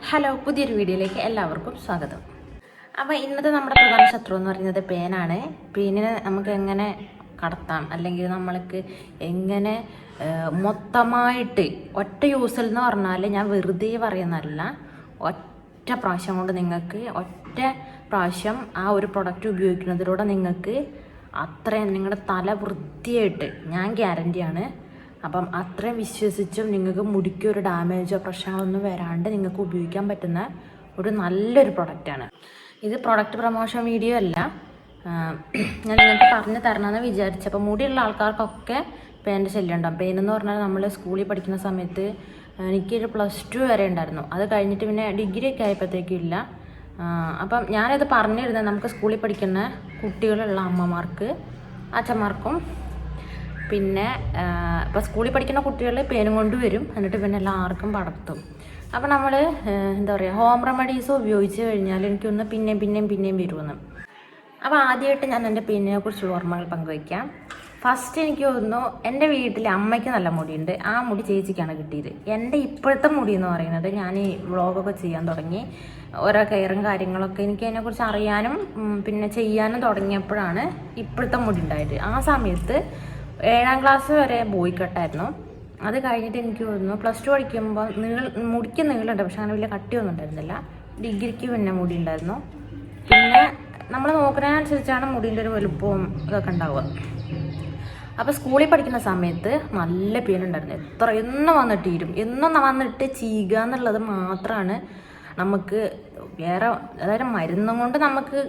Hello, പുതിയൊരു വീഡിയോയിലേക്ക് എല്ലാവർക്കും സ്വാഗതം. അപ്പോൾ ഇന്നത്തെ നമ്മുടെ പ്രധാന ശത്രു എന്ന് പറയുന്നത് പേനാണ്. പേനിനെ നമുക്ക് എങ്ങനെ കടത്താം, അല്ലെങ്കിൽ നമ്മൾക്ക് എങ്ങനെ മൊത്തമായിട്ട് ഒറ്റ യൂസിൽ എന്ന് പറഞ്ഞാൽ ഞാൻ വെറുതെ പറയുന്നതല്ല, ഒറ്റ പ്രാവശ്യം കൊണ്ട് നിങ്ങൾക്ക് ഒറ്റ പ്രാവശ്യം ആ ഒരു പ്രൊഡക്റ്റ് ഉപയോഗിക്കുന്നതിലൂടെ നിങ്ങൾക്ക് അത്രയും നിങ്ങളുടെ തല വൃത്തിയായിട്ട്, ഞാൻ ഗ്യാരണ്ടിയാണ്, അപ്പം അത്രയും വിശ്വസിച്ചും നിങ്ങൾക്ക് മുടിക്ക് ഒരു ഡാമേജോ പ്രശ്നങ്ങളൊന്നും വരാണ്ട് നിങ്ങൾക്ക് ഉപയോഗിക്കാൻ പറ്റുന്ന ഒരു നല്ലൊരു പ്രൊഡക്റ്റാണ് ഇത്. പ്രൊഡക്റ്റ് പ്രൊമോഷൻ വീഡിയോ അല്ല, ഞാൻ നിങ്ങൾക്ക് പറഞ്ഞു തരണമെന്ന് വിചാരിച്ചപ്പോൾ മുടിയുള്ള ആൾക്കാർക്കൊക്കെ പേൻ്റെ ശല്യം ഉണ്ടാകും. പേനെന്ന് പറഞ്ഞാൽ നമ്മൾ സ്കൂളിൽ പഠിക്കുന്ന സമയത്ത് എനിക്കൊരു +2 വരെ ഉണ്ടായിരുന്നു. അത് കഴിഞ്ഞിട്ട് പിന്നെ ഡിഗ്രി ഒക്കെ ആയപ്പോഴത്തേക്കും ഇല്ല. അപ്പം ഞാനത് പറഞ്ഞിരുന്നത് നമുക്ക് സ്കൂളിൽ പഠിക്കുന്ന കുട്ടികളുള്ള അമ്മമാർക്ക്, അച്ഛന്മാർക്കും, പിന്നെ ഇപ്പോൾ സ്കൂളിൽ പഠിക്കുന്ന കുട്ടികൾ പേനും കൊണ്ട് വരും, എന്നിട്ട് പിന്നെ എല്ലാവർക്കും പടർത്തും. അപ്പോൾ നമ്മൾ എന്താ പറയുക, ഹോം റെമഡീസ് ഉപയോഗിച്ച് കഴിഞ്ഞാൽ എനിക്കൊന്ന് പിന്നെയും വരുമെന്ന്. അപ്പോൾ ആദ്യമായിട്ട് ഞാൻ എൻ്റെ പേനിനെ കുറിച്ചുള്ള ഓർമ്മകൾ പങ്കുവയ്ക്കാം. ഫസ്റ്റ് എനിക്ക് തോന്നുന്നു എൻ്റെ വീട്ടിൽ അമ്മയ്ക്ക് നല്ല മുടിയുണ്ട്, ആ മുടി ചേച്ചിക്കാണ് കിട്ടിയത്. എൻ്റെ ഇപ്പോഴത്തെ മുടി എന്ന് പറയുന്നത് ഞാൻ ഈ വ്ളോഗൊക്കെ ചെയ്യാൻ തുടങ്ങി, ഓരോ കെയറും കാര്യങ്ങളൊക്കെ എനിക്ക് അതിനെക്കുറിച്ച് അറിയാനും പിന്നെ ചെയ്യാനും തുടങ്ങിയപ്പോഴാണ് ഇപ്പോഴത്തെ മുടി ഉണ്ടായത്. ആ സമയത്ത് 7ാം ക്ലാസ് വരെ ബോയ് കട്ടായിരുന്നു. അത് കഴിഞ്ഞിട്ട് എനിക്ക് തോന്നുന്നു +2 പഠിക്കുമ്പോൾ മുടിക്ക് നീളുണ്ട്, പക്ഷെ അങ്ങനെ വലിയ കട്ടിയൊന്നും ഉണ്ടായിരുന്നില്ല. ഡിഗ്രിക്ക് പിന്നെ മുടി ഉണ്ടായിരുന്നു. പിന്നെ നമ്മൾ നോക്കുന്നതിനനുസരിച്ചാണ് മുടീൻ്റെ ഒരു വലുപ്പവും ഇതൊക്കെ ഉണ്ടാവുക. അപ്പോൾ സ്കൂളിൽ പഠിക്കുന്ന സമയത്ത് നല്ല പേനുണ്ടായിരുന്നു. എന്നും വന്നിട്ട് ചീക എന്നുള്ളത് മാത്രമാണ് നമുക്ക് വേറെ, അതായത് മരുന്നും കൊണ്ട് നമുക്ക്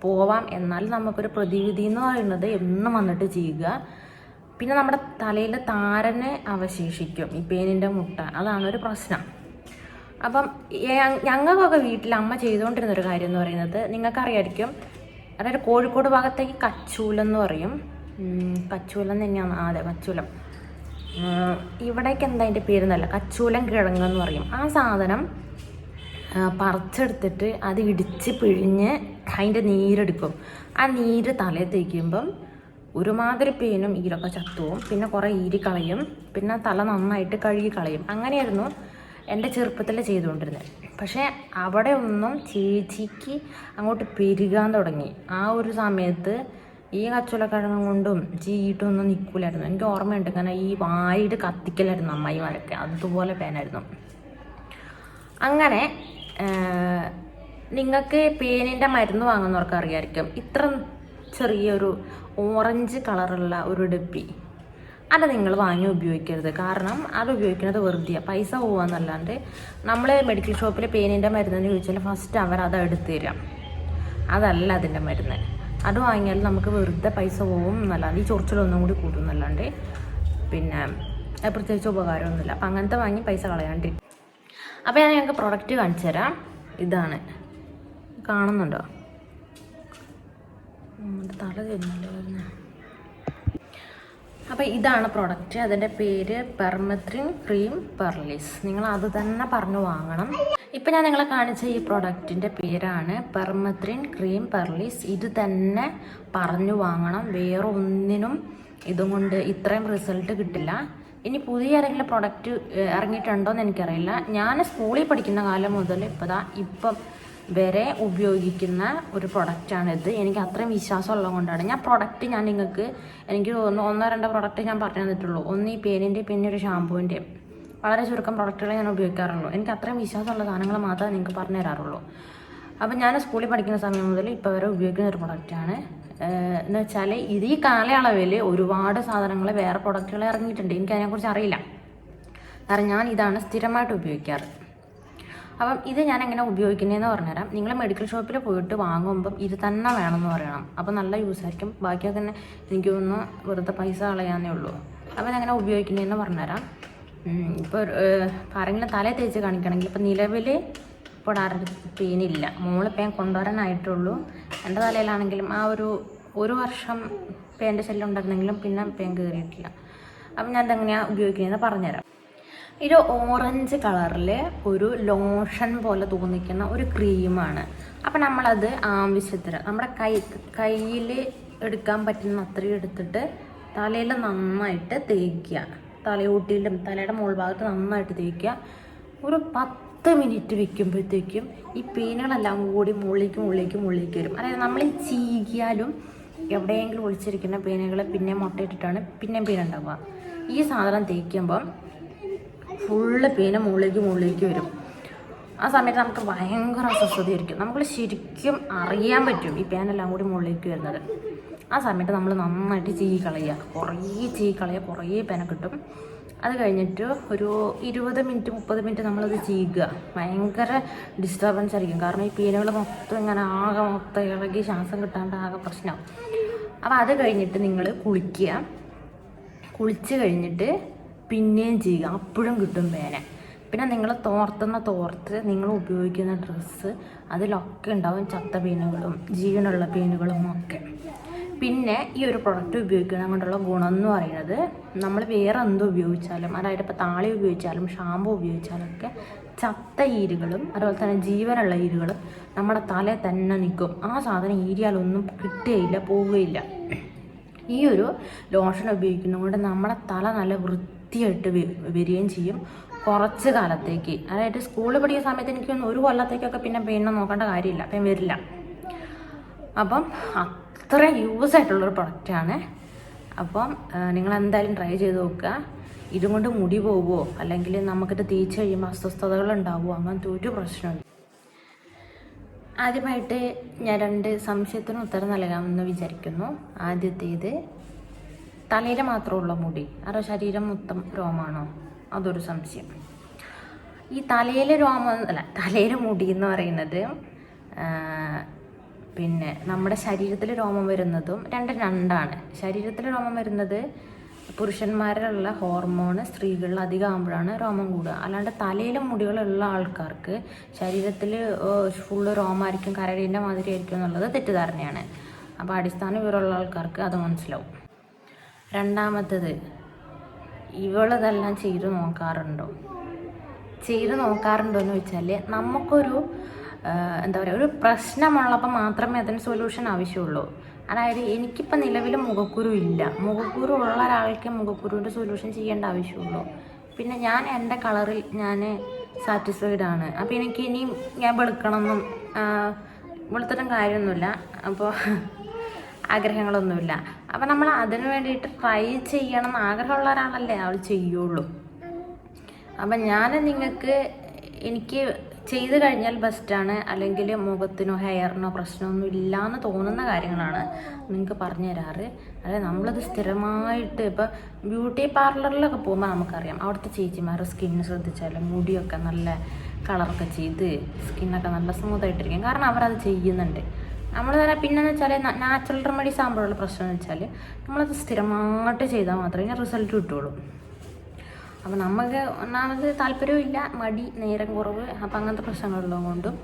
പോവാം, എന്നാൽ നമുക്കൊരു പ്രതിവിധി എന്ന് പറയുന്നത് എന്നും വന്നിട്ട് ചെയ്യുക. പിന്നെ നമ്മുടെ തലയിൽ താരനെ അവശേഷിക്കും ഈ പേനിൻ്റെ മുട്ട, അതാണൊരു പ്രശ്നം. അപ്പം ഞങ്ങൾക്കൊക്കെ വീട്ടിൽ അമ്മ ചെയ്തുകൊണ്ടിരുന്നൊരു കാര്യം എന്ന് പറയുന്നത് നിങ്ങൾക്കറിയായിരിക്കും, അതായത് കോഴിക്കോട് ഭാഗത്തേക്ക് കച്ചൂലം എന്ന് പറയും. കച്ചൂലം തന്നെയാണ്, അതെ കച്ചൂലം. ഇവിടേക്ക് എന്താ അതിൻ്റെ പേരെന്നല്ല, കച്ചൂലം കിഴങ്ങെന്ന് പറയും. ആ സാധനം പറിച്ചെടുത്തിട്ട് അത് ഇടിച്ച് പിഴിഞ്ഞ് അതിൻ്റെ നീരെടുക്കും. ആ നീര് തലയിൽ തേക്കുമ്പം ഒരുമാതിരി പേനും ഈരൊക്കെ ചത്തുവും, പിന്നെ കുറേ ഈരി കളയും, പിന്നെ തല നന്നായിട്ട് കഴുകി കളയും. അങ്ങനെയായിരുന്നു എൻ്റെ ചെറുപ്പത്തിൽ ചെയ്തുകൊണ്ടിരുന്നത്. പക്ഷേ അവിടെ ഒന്നും ചേച്ചിക്ക് അങ്ങോട്ട് പെരുകാൻ തുടങ്ങി. ആ ഒരു സമയത്ത് ഈ കച്ചവടക്കിഴങ്ങ് കൊണ്ടും ചീട്ടൊന്നും നിൽക്കില്ലായിരുന്നു. എനിക്ക് ഓർമ്മയുണ്ട്, കാരണം ഈ വായിട്ട് കത്തിക്കലായിരുന്നു അമ്മായിമാരൊക്കെ, അതുപോലെ പേനായിരുന്നു. അങ്ങനെ നിങ്ങൾക്ക് പേനിൻ്റെ മരുന്ന് വാങ്ങുന്നവർക്ക് അറിയാമായിരിക്കും, ഇത്ര ചെറിയൊരു ഓറഞ്ച് കളറുള്ള ഒരു ഡപ്പി, അത് നിങ്ങൾ വാങ്ങി ഉപയോഗിക്കരുത്. കാരണം അത് ഉപയോഗിക്കുന്നത് വെറുതെ പൈസ പോവാന്നല്ലാണ്ട്, നമ്മൾ മെഡിക്കൽ ഷോപ്പിൽ പേനിൻ്റെ മരുന്നെന്ന് ചോദിച്ചാൽ ഫസ്റ്റ് അവരത് എടുത്ത് തരാം, അതല്ല അതിൻ്റെ മരുന്ന്. അത് വാങ്ങിയാൽ നമുക്ക് വെറുതെ പൈസ പോവും എന്നല്ലാണ്ട് ഈ ചൊറിച്ചിലൊന്നും കൂടി കൂട്ടും എന്നല്ലാണ്ട് പിന്നെ പ്രത്യേകിച്ച് ഉപകാരമൊന്നുമില്ല. അപ്പം അങ്ങനത്തെ വാങ്ങി പൈസ കളയാണ്ട്. അപ്പോൾ ഞാൻ ഞങ്ങൾക്ക് പ്രൊഡക്റ്റ് കാണിച്ചു തരാം. ഇതാണ്, കാണുന്നുണ്ടോ? തല തരുന്നല്ലോ വരുന്നത്. അപ്പോൾ ഇതാണ് പ്രൊഡക്റ്റ്. അതിൻ്റെ പേര് പെർമെത്രിൻ ക്രീം പെർലിസ്. നിങ്ങൾ അത് തന്നെ പറഞ്ഞു വാങ്ങണം. ഇപ്പം ഞാൻ നിങ്ങളെ കാണിച്ച ഈ പ്രൊഡക്റ്റിൻ്റെ പേരാണ് പെർമെത്രിൻ ക്രീം പെർലിസ്. ഇത് തന്നെ പറഞ്ഞു വാങ്ങണം. വേറെ ഒന്നിനും ഇതും കൊണ്ട് ഇത്രയും റിസൾട്ട് കിട്ടില്ല. ഇനി പുതിയ ഏതെങ്കിലും പ്രൊഡക്റ്റ് ഇറങ്ങിയിട്ടുണ്ടോ എന്ന് എനിക്കറിയില്ല. ഞാൻ സ്കൂളിൽ പഠിക്കുന്ന കാലം മുതൽ ഇപ്പം വരെ ഉപയോഗിക്കുന്ന ഒരു പ്രൊഡക്റ്റാണിത്. എനിക്ക് അത്രയും വിശ്വാസമുള്ളത് കൊണ്ടാണ് ഞാൻ നിങ്ങൾക്ക്, എനിക്ക് തോന്നുന്നു 1-2 പ്രൊഡക്റ്റ് ഞാൻ പറഞ്ഞു തന്നിട്ടുള്ളൂ. ഒന്ന് ഈ പേനിൻ്റെ, പിന്നെ ഒരു ഷാമ്പൂവിൻ്റെ. വളരെ ചുരുക്കം പ്രൊഡക്റ്റുകളെ ഞാൻ ഉപയോഗിക്കാറുള്ളൂ. എനിക്ക് അത്രയും വിശ്വാസമുള്ള സാധനങ്ങൾ മാത്രമേ നിങ്ങൾക്ക് പറഞ്ഞു തരാറുള്ളൂ. അപ്പം ഞാൻ സ്കൂളിൽ പഠിക്കുന്ന സമയം മുതൽ ഇപ്പോൾ വരെ ഉപയോഗിക്കുന്ന ഒരു പ്രൊഡക്റ്റാണ്. എന്ന് വെച്ചാൽ ഇത് ഈ കാലയളവിൽ ഒരുപാട് സാധനങ്ങൾ, വേറെ പ്രൊഡക്റ്റുകൾ ഇറങ്ങിയിട്ടുണ്ട്. എനിക്കതിനെക്കുറിച്ച് അറിയില്ല, കാരണം ഞാൻ ഇതാണ് സ്ഥിരമായിട്ട് ഉപയോഗിക്കാറ്. അപ്പം ഇത് ഞാൻ എങ്ങനെ ഉപയോഗിക്കുന്നതെന്ന് പറഞ്ഞുതരാം. നിങ്ങൾ മെഡിക്കൽ ഷോപ്പിൽ പോയിട്ട് വാങ്ങുമ്പം ഇത് തന്നെ വേണമെന്ന് പറയണം. അപ്പം നല്ല യൂസ് ആയിരിക്കും. ബാക്കിയൊക്കെ തന്നെ എനിക്ക് തോന്നുന്നു വെറുതെ പൈസ കളയാന്നേ ഉള്ളൂ. അപ്പം എങ്ങനെ ഉപയോഗിക്കുന്നതെന്ന് പറഞ്ഞുതരാം. ഇപ്പോൾ ആരെങ്കിലും തലയിൽ തേച്ച് കാണിക്കണമെങ്കിൽ, ഇപ്പം നിലവിൽ ഇപ്പോൾ ആരുടെ പേനില്ല, മോള് പേൻ കൊണ്ടുവരാനായിട്ടുള്ളൂ. എൻ്റെ തലയിലാണെങ്കിലും ആ ഒരു വർഷം പേൻ്റെ ശല്യം ഉണ്ടായിരുന്നെങ്കിലും പിന്നെ പേൻ കയറിയിട്ടില്ല. അപ്പം ഞാൻ ഇതെങ്ങനെയാണ് ഉപയോഗിക്കുന്നതെന്ന് പറഞ്ഞുതരാം. ഇത് ഓറഞ്ച് കളറിൽ ഒരു ലോഷൻ പോലെ തോന്നിക്കുന്ന ഒരു ക്രീമാണ്. അപ്പം നമ്മളത് ആവശ്യത്തിന് നമ്മുടെ കയ്യിൽ എടുക്കാൻ പറ്റുന്ന അത്രയും എടുത്തിട്ട് തലയിൽ നന്നായിട്ട് തേക്കുക. തലയോട്ടിയിലും തലയുടെ മുകൾ ഭാഗത്ത് നന്നായിട്ട് തേക്കുക. ഒരു 10 10 മിനിറ്റ് വെക്കുമ്പോഴത്തേക്കും ഈ പേനുകളെല്ലാം കൂടി മുകളിലേക്ക് വരും. അതായത് നമ്മൾ ചീകിയാലും എവിടെയെങ്കിലും ഒളിച്ചിരിക്കുന്ന പേനുകൾ പിന്നെ മുട്ടയിട്ടിട്ടാണ് പിന്നെ പേനുണ്ടാവുക. ഈ സാധനം തേക്കുമ്പം ഫുള്ള് പേന മുകളിലേക്ക് വരും. ആ സമയത്ത് നമുക്ക് ഭയങ്കര അസ്വസ്ഥതയായിരിക്കും. നമുക്ക് ശരിക്കും അറിയാൻ പറ്റും ഈ പേനെല്ലാം കൂടി മുകളിലേക്ക് വരുന്നത്. ആ സമയത്ത് നമ്മൾ നന്നായിട്ട് ചീകി കളയുക, കുറേ പേന കിട്ടും. അത് കഴിഞ്ഞിട്ട് ഒരു 20 മിനിറ്റ് 30 മിനിറ്റ് നമ്മളത് ചീകുക. ഭയങ്കര ഡിസ്റ്റർബൻസ് ആയിരിക്കും. കാരണം ഈ പേനുകൾ മൊത്തം ഇങ്ങനെ മൊത്തം ഇളകി ശ്വാസം കിട്ടാണ്ട് ആകെ പ്രശ്നമാവും. അപ്പോൾ അത് കഴിഞ്ഞിട്ട് നിങ്ങൾ കുളിച്ച് കഴിഞ്ഞിട്ട് പിന്നെയും ചെയ്യുക. അപ്പോഴും കിട്ടും പേന. പിന്നെ നിങ്ങൾ തോർത്ത് നിങ്ങൾ ഉപയോഗിക്കുന്ന ഡ്രസ്സ് അതിലൊക്കെ ഉണ്ടാവും ചത്ത പേനുകളും ജീവനുള്ള പേനുകളും ഒക്കെ. പിന്നെ ഈ ഒരു പ്രൊഡക്റ്റ് ഉപയോഗിക്കുന്നത് കൊണ്ടുള്ള ഗുണം എന്ന് പറയുന്നത് നമ്മൾ വേറെ എന്ത് ഉപയോഗിച്ചാലും, അതായത് ഇപ്പോൾ താളി ഉപയോഗിച്ചാലും ഷാമ്പു ഉപയോഗിച്ചാലും ഒക്കെ ചത്ത ഈരുകളും അതുപോലെ തന്നെ ജീവനുള്ള ഈരുകളും നമ്മുടെ തലയിൽ തന്നെ നിൽക്കും. ആ സാധനം ഈരിയാലൊന്നും കിട്ടുകയില്ല, പോവുകയില്ല. ഈ ഒരു ലോഷൻ ഉപയോഗിക്കുന്നതുകൊണ്ട് നമ്മുടെ തല നല്ല വൃത്തിയായിട്ട് വരികയും ചെയ്യും കുറച്ച് കാലത്തേക്ക്. അതായത് സ്കൂളിൽ പഠിക്കുന്ന സമയത്ത് എനിക്കൊന്ന് 1 കൊല്ലത്തേക്കൊക്കെ പിന്നെ പെയിനെ നോക്കേണ്ട കാര്യമില്ല, പെയിൻ വരില്ല. അപ്പം അത്ര യൂസ് ആയിട്ടുള്ളൊരു പ്രൊഡക്റ്റാണ്. അപ്പം നിങ്ങൾ എന്തായാലും ട്രൈ ചെയ്ത് നോക്കുക. ഇതും കൊണ്ട് മുടി പോവുമോ അല്ലെങ്കിൽ നമുക്കിത് തേച്ച് കഴിയുമ്പോൾ അസ്വസ്ഥതകൾ ഉണ്ടാവുമോ, അങ്ങനത്തെ ഒരു പ്രശ്നമില്ല. ആദ്യമായിട്ട് ഞാൻ 2 സംശയത്തിന് ഉത്തരം നൽകാമെന്ന് വിചാരിക്കുന്നു. ആദ്യത്തേത്, തലയിൽ മാത്രമുള്ള മുടി അതോ ശരീരം മൊത്തം രോമാണോ? അതൊരു സംശയം. ഈ തലയിലെ മുടി എന്ന് പറയുന്നത് പിന്നെ നമ്മുടെ ശരീരത്തിൽ രോമം വരുന്നതും രണ്ടാണ്. ശരീരത്തിൽ രോമം വരുന്നത് പുരുഷന്മാരിലുള്ള ഹോർമോണ് സ്ത്രീകളിൽ അധികം ആകുമ്പോഴാണ് രോമം കൂടുക. അല്ലാണ്ട് തലയിലെ മുടികളുള്ള ആൾക്കാർക്ക് ശരീരത്തിൽ ഫുള്ള് രോമമായിരിക്കും, കരടീൻ്റെ മാതിരി ആയിരിക്കും എന്നുള്ളത് തെറ്റിദ്ധാരണയാണ്. അപ്പോൾ അടിസ്ഥാന വിവരമുള്ള ആൾക്കാർക്ക് അത് മനസ്സിലാവും. രണ്ടാമത്തത്, ഇവളതെല്ലാം ചെയ്തു നോക്കാറുണ്ടോ എന്ന് വെച്ചാൽ നമുക്കൊരു എന്താ പറയുക, ഒരു പ്രശ്നമുള്ളപ്പോൾ മാത്രമേ അതിന് സൊല്യൂഷൻ ആവശ്യമുള്ളൂ. അതായത് എനിക്കിപ്പോൾ നിലവിൽ മുഖക്കുരു ഇല്ല, മുഖക്കുരു ഉള്ള ഒരാൾക്ക് മുഖക്കുരുവിൻ്റെ സൊല്യൂഷൻ ചെയ്യേണ്ട ആവശ്യമുള്ളൂ. പിന്നെ ഞാൻ എൻ്റെ കളറിൽ ഞാൻ സാറ്റിസ്ഫൈഡ് ആണ്. അപ്പോൾ എനിക്ക് ഇനിയും ഞാൻ വെളുത്തിട്ടും കാര്യമൊന്നുമില്ല, അപ്പോൾ ആഗ്രഹങ്ങളൊന്നുമില്ല. അപ്പം നമ്മൾ അതിന് വേണ്ടിയിട്ട് ട്രൈ ചെയ്യണം എന്ന് ആഗ്രഹമുള്ള ഒരാളല്ലേ അവൾ ചെയ്യുള്ളൂ. അപ്പം എനിക്ക് ചെയ്ത് കഴിഞ്ഞാൽ ബെസ്റ്റാണ്, അല്ലെങ്കിൽ മുഖത്തിനോ ഹെയറിനോ പ്രശ്നമൊന്നും ഇല്ലയെന്ന് തോന്നുന്ന കാര്യങ്ങളാണ് നിങ്ങൾക്ക് പറഞ്ഞു തരാറ്. അതായത് നമ്മളത് സ്ഥിരമായിട്ട് ഇപ്പോൾ ബ്യൂട്ടി പാർലറിലൊക്കെ പോകുമ്പോൾ നമുക്കറിയാം അവിടുത്തെ ചേച്ചിമാർ സ്കിന്ന് ശ്രദ്ധിച്ചാലും മുടിയൊക്കെ നല്ല കളറൊക്കെ ചെയ്ത് സ്കിന്നൊക്കെ നല്ല സ്മൂത്തായിട്ടിരിക്കും. കാരണം അവരത് ചെയ്യുന്നുണ്ട്. നമ്മൾ തന്നെ പിന്നെന്ന് വെച്ചാൽ നാച്ചുറൽ റെമഡീസ് ആകുമ്പോഴുള്ള പ്രശ്നം എന്ന് വെച്ചാൽ നമ്മളത് സ്ഥിരമായിട്ട് ചെയ്താൽ മാത്രമേ റിസൾട്ട് കിട്ടുള്ളൂ. അപ്പോൾ നമുക്ക് ഒന്നാമത് താല്പര്യമില്ല, മടി, നേരം കുറവ്, അപ്പം അങ്ങനത്തെ പ്രശ്നങ്ങളുള്ളത് കൊണ്ടും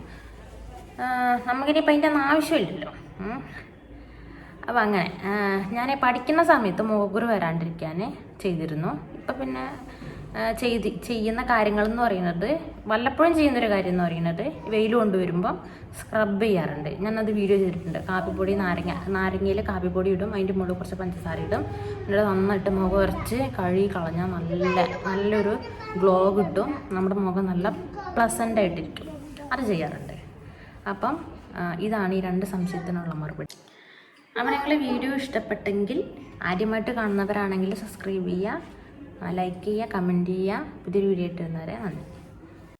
നമുക്കിനിപ്പോൾ അതിൻ്റെ ഒന്നും ആവശ്യമില്ലല്ലോ. അപ്പോൾ അങ്ങനെ ഞാൻ പഠിക്കുന്ന സമയത്ത് മുഖക്കുരു വരാണ്ടിരിക്കാൻ ചെയ്തിരുന്നു. ഇപ്പം പിന്നെ ചെയ്യുന്ന കാര്യങ്ങളെന്ന് പറയുന്നത്, വല്ലപ്പോഴും ചെയ്യുന്നൊരു കാര്യം എന്ന് പറയുന്നത് വെയിൽ കൊണ്ടുവരുമ്പം സ്ക്രബ് ചെയ്യാറുണ്ട്. ഞാനത് വീഡിയോ ചെയ്തിട്ടുണ്ട്. കാപ്പിപ്പൊടി, നാരങ്ങയിൽ കാപ്പിപ്പൊടി ഇടും, അതിൻ്റെ മുകളിൽ കുറച്ച് പഞ്ചസാര ഇടും, എന്നിട്ട് നന്നായിട്ട് മുഖം ഉരച്ച് കഴുകി കളഞ്ഞാൽ നല്ലൊരു ഗ്ലോ കിട്ടും. നമ്മുടെ മുഖം നല്ല പ്ലസൻ്റ് ആയിട്ടിരിക്കും. അത് ചെയ്യാറുണ്ട്. അപ്പം ഇതാണ് ഈ 2 സംശയത്തിനുള്ള മറുപടി. അപ്പോൾ നിങ്ങൾ വീഡിയോ ഇഷ്ടപ്പെട്ടെങ്കിൽ ആദ്യമായിട്ട് കാണുന്നവരാണെങ്കിൽ സബ്സ്ക്രൈബ് ചെയ്യുക, ലൈക്ക് ചെയ്യുക, കമൻറ്റ് ചെയ്യുക. പുതിയൊരു വീഡിയോ ഇട്ട് വരുന്നവരെ നന്ദി.